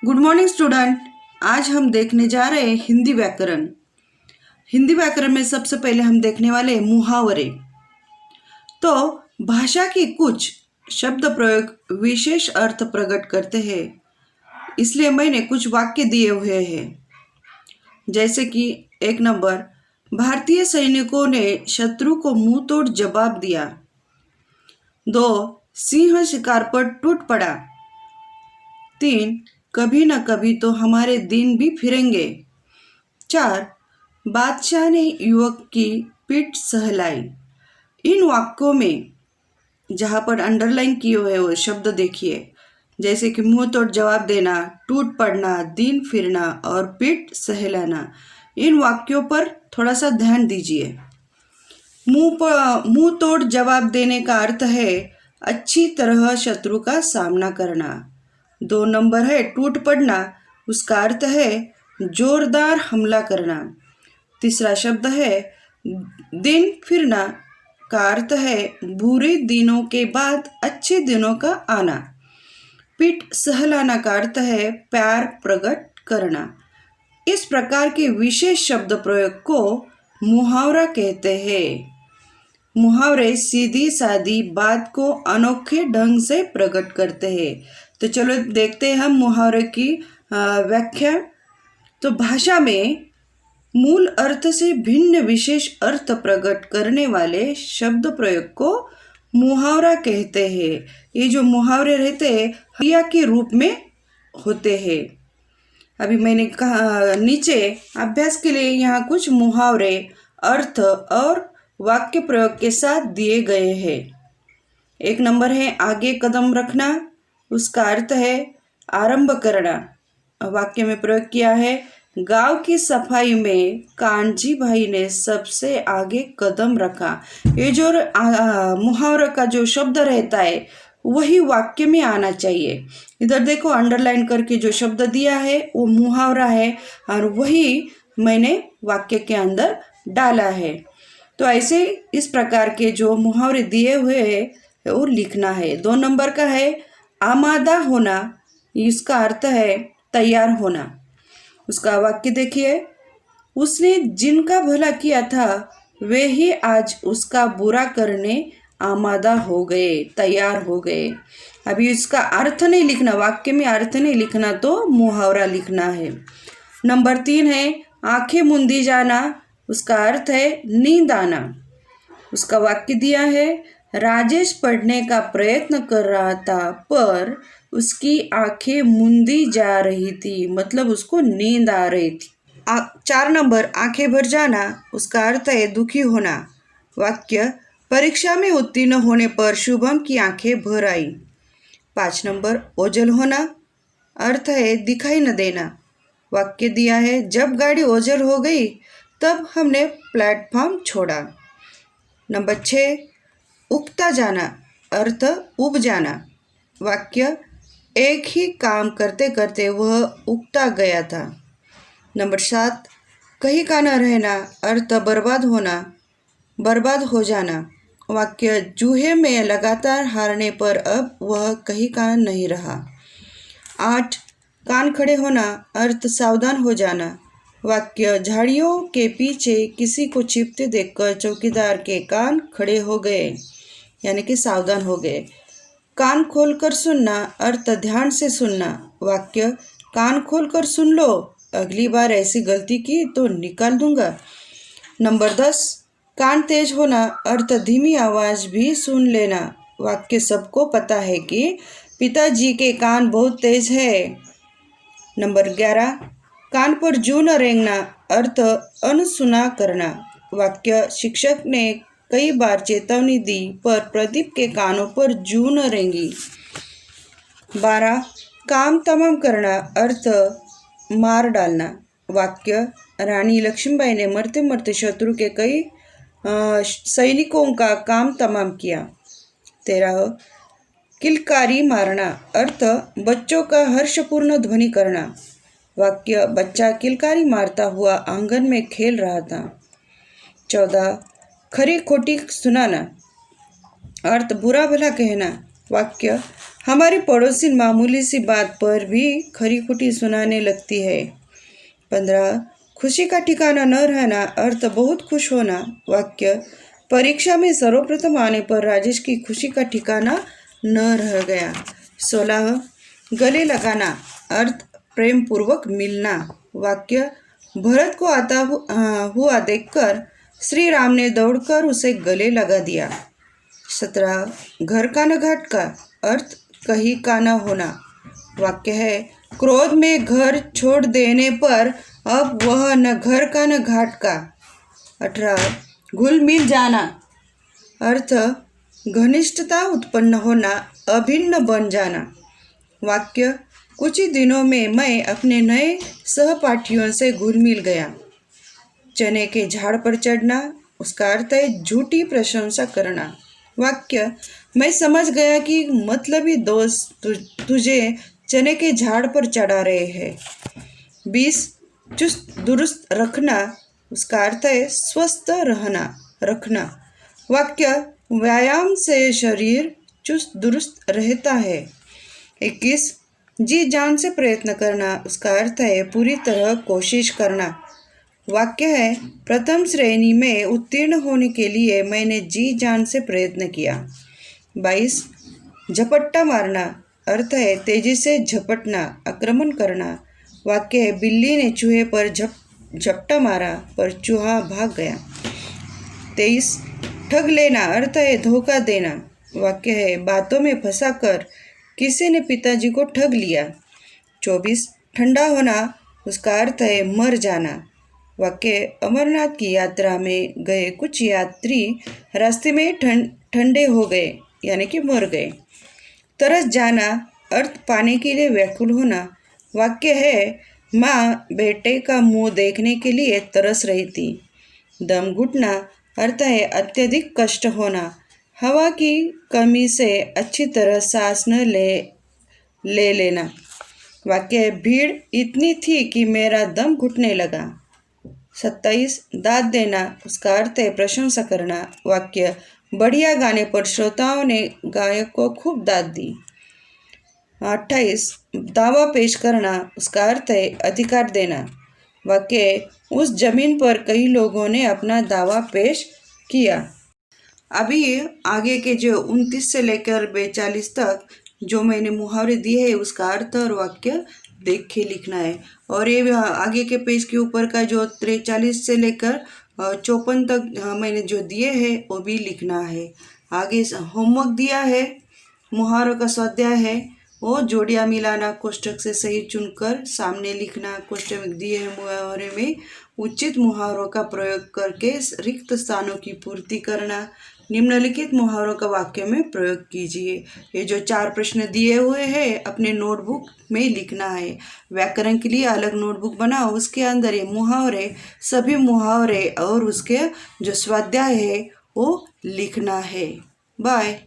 Good morning student. आज हम देखने जा रहे हैं हिंदी व्याकरण। हिंदी व्याकरण में सबसे पहले हम देखने वाले हैं मुहावरे। तो भाषा की कुछ शब्द प्रयोग विशेष अर्थ प्रकट करते हैं, इसलिए मैंने कुछ वाक्य दिए हुए हैं। जैसे कि 1 नंबर, भारतीय सैनिकों ने शत्रु को मुंह तोड़ जवाब दिया। 2, सिंह शिकार पर टूट पड़ा। 3, कभी न कभी तो हमारे दिन भी फिरेंगे। 4, बादशाह ने युवक की पीठ सहलाई। इन वाक्यों में जहाँ पर अंडरलाइन किए हुए वो शब्द देखिए, जैसे कि मुंह तोड़ जवाब देना, टूट पड़ना, दिन फिरना और पीठ सहलाना। इन वाक्यों पर थोड़ा सा ध्यान दीजिए। मुंह तोड़ जवाब देने का अर्थ है अच्छी तरह शत्रु का सामना करना। 2 नंबर है टूट पड़ना, उसका अर्थ है जोरदार हमला करना। तीसरा शब्द है दिन फिरना, का अर्थ है बुरे दिनों के बाद अच्छे दिनों का आना। पीठ सहलाना का अर्थ है प्यार प्रकट करना। इस प्रकार के विशेष शब्द प्रयोग को मुहावरा कहते हैं। मुहावरे सीधी सादी बात को अनोखे ढंग से प्रकट करते हैं। तो चलो देखते हैं हम मुहावरे की व्याख्या। तो भाषा में मूल अर्थ से भिन्न विशेष अर्थ प्रकट करने वाले शब्द प्रयोग को मुहावरा कहते हैं। ये जो मुहावरे रहते हैं क्रिया के रूप में होते हैं। अभी मैंने कहा नीचे अभ्यास के लिए यहाँ कुछ मुहावरे अर्थ और वाक्य प्रयोग के साथ दिए गए हैं। 1 नंबर है आगे कदम रखना, उसका अर्थ है आरंभ करना। वाक्य में प्रयोग किया है गांव की सफाई में कानजी भाई ने सबसे आगे कदम रखा। ये जो मुहावरा का जो शब्द रहता है वही वाक्य में आना चाहिए। इधर देखो अंडरलाइन करके जो शब्द दिया है वो मुहावरा है और वही मैंने वाक्य के अंदर डाला है। तो ऐसे इस प्रकार के जो मुहावरे दिए हुए हैं वो लिखना है। 2 नंबर का है आमादा होना, इसका अर्थ है तैयार होना। उसका वाक्य देखिए, उसने जिनका भला किया था वे ही आज उसका बुरा करने आमादा हो गए, तैयार हो गए। अभी इसका अर्थ नहीं लिखना, वाक्य में अर्थ नहीं लिखना, तो मुहावरा लिखना है। नंबर 3 है आंखें मूंदी जाना, उसका अर्थ है नींद आना। उसका वाक्य दिया है राजेश पढ़ने का प्रयत्न कर रहा था पर उसकी आंखें मूंदी जा रही थी, मतलब उसको नींद आ रही थी। 4 नंबर आंखें भर जाना, उसका अर्थ है दुखी होना। वाक्य परीक्षा में उत्तीर्ण होने पर शुभम की आंखें भर आई। 5 नंबर ओझल होना, अर्थ है दिखाई न देना। वाक्य दिया है जब गाड़ी ओझल हो गई तब हमने प्लेटफॉर्म छोड़ा। नंबर 6 उगता जाना, अर्थ उब जाना। वाक्य एक ही काम करते करते वह उगता गया था। नंबर 7 कहीं का न रहना, अर्थ बर्बाद होना, बर्बाद हो जाना। वाक्य जूहे में लगातार हारने पर अब वह कहीं का नहीं रहा। 8 कान खड़े होना, अर्थ सावधान हो जाना। वाक्य झाड़ियों के पीछे किसी को छिपते देखकर चौकीदार के कान खड़े हो गए, यानी कि सावधान हो गए। कान खोलकर सुनना, अर्थ ध्यान से सुनना। वाक्य कान खोलकर सुन लो, अगली बार ऐसी गलती की तो निकाल दूंगा। नंबर 10 कान तेज होना, अर्थ धीमी आवाज़ भी सुन लेना। वाक्य सबको पता है कि पिताजी के कान बहुत तेज है। नंबर 11 कान पर जू न रेंगना, अर्थ अनसुना करना। वाक्य शिक्षक ने कई बार चेतावनी दी पर प्रदीप के कानों पर जू न रेंगी। 12 काम तमाम करना, अर्थ मार डालना। वाक्य रानी लक्ष्मीबाई ने मरते मरते शत्रु के कई सैनिकों का काम तमाम किया। 13 किलकारी मारना, अर्थ बच्चों का हर्षपूर्ण ध्वनि करना। वाक्य बच्चा किलकारी मारता हुआ आंगन में खेल रहा था। 14 खरी खोटी सुनाना, अर्थ बुरा भला कहना। वाक्य हमारी पड़ोसी मामूली सी बात पर भी खरी खुटी सुनाने लगती है। 15 खुशी का ठिकाना न रहना अर्थ बहुत खुश होना। वाक्य परीक्षा में सर्वप्रथम आने पर राजेश की खुशी का ठिकाना न रह गया। 16 गले लगाना अर्थ प्रेम पूर्वक मिलना। वाक्य भरत को आता हुआ देखकर श्री राम ने दौड़कर उसे गले लगा दिया। 17 घर का न घाट का अर्थ कहीं का न होना। वाक्य है क्रोध में घर छोड़ देने पर अब वह न घर का न घाट का। 18 घुल मिल जाना अर्थ घनिष्ठता उत्पन्न होना, अभिन्न बन जाना। वाक्य कुछ ही दिनों में मैं अपने नए सहपाठियों से घुल मिल गया। चने के झाड़ पर चढ़ना उसका अर्थ है झूठी प्रशंसा करना। वाक्य मैं समझ गया कि मतलबी दोस्त तुझे चने के झाड़ पर चढ़ा रहे हैं। 20 चुस्त दुरुस्त रखना उसका अर्थ है स्वस्थ रहना रखना। वाक्य व्यायाम से शरीर चुस्त दुरुस्त रहता है। 21 जी जान से प्रयत्न करना उसका अर्थ है पूरी तरह कोशिश करना। वाक्य है प्रथम श्रेणी में उत्तीर्ण होने के लिए मैंने जी जान से प्रयत्न किया। 22 झपट्टा मारना अर्थ है तेजी से झपटना, आक्रमण करना। वाक्य है बिल्ली ने चूहे पर झपटा मारा पर चूहा भाग गया। 23 ठग लेना अर्थ है धोखा देना। वाक्य है बातों में फंसाकर किसी ने पिताजी को ठग लिया। 24 ठंडा होना उसका अर्थ है मर जाना। वाक्य अमरनाथ की यात्रा में गए कुछ यात्री रास्ते में ठंडे हो गए यानी कि मर गए। तरस जाना अर्थ पाने के लिए व्याकुल होना। वाक्य है माँ बेटे का मुंह देखने के लिए तरस रही थी। दम घुटना अर्थ है अत्यधिक कष्ट होना, हवा की कमी से अच्छी तरह सांस न ले लेना। वाक्य है भीड़ इतनी थी कि मेरा दम घुटने लगा। 27 दाद देना उसका अर्थ है प्रशंसा करना। वाक्य बढ़िया गाने पर श्रोताओं ने गायक को खूब दाद दी। 28 दावा पेश करना उसका अर्थ है अधिकार देना। वाक्य उस जमीन पर कई लोगों ने अपना दावा पेश किया। अभी आगे के जो 29 से लेकर 42 तक जो मैंने मुहावरे दिए हैं उसका अर्थ और वाक्य देख के लिखना है। और ये आगे के पेज के ऊपर का जो 43 से लेकर 54 तक मैंने जो दिए हैं वो भी लिखना है। आगे होमवर्क दिया है, मुहावरों का स्वाध्याय है, वो जोड़ियाँ मिलाना, कोष्ठक से सही चुनकर सामने लिखना, कोष्ठक दिए हैं मुहावरे में उचित मुहावरों का प्रयोग करके रिक्त स्थानों की पूर्ति करना, निम्नलिखित मुहावरों का वाक्य में प्रयोग कीजिए। ये जो 4 प्रश्न दिए हुए हैं अपने नोटबुक में लिखना है। व्याकरण के लिए अलग नोटबुक बनाओ, उसके अंदर ये मुहावरे सभी मुहावरे और उसके जो स्वाध्याय है वो लिखना है। बाय।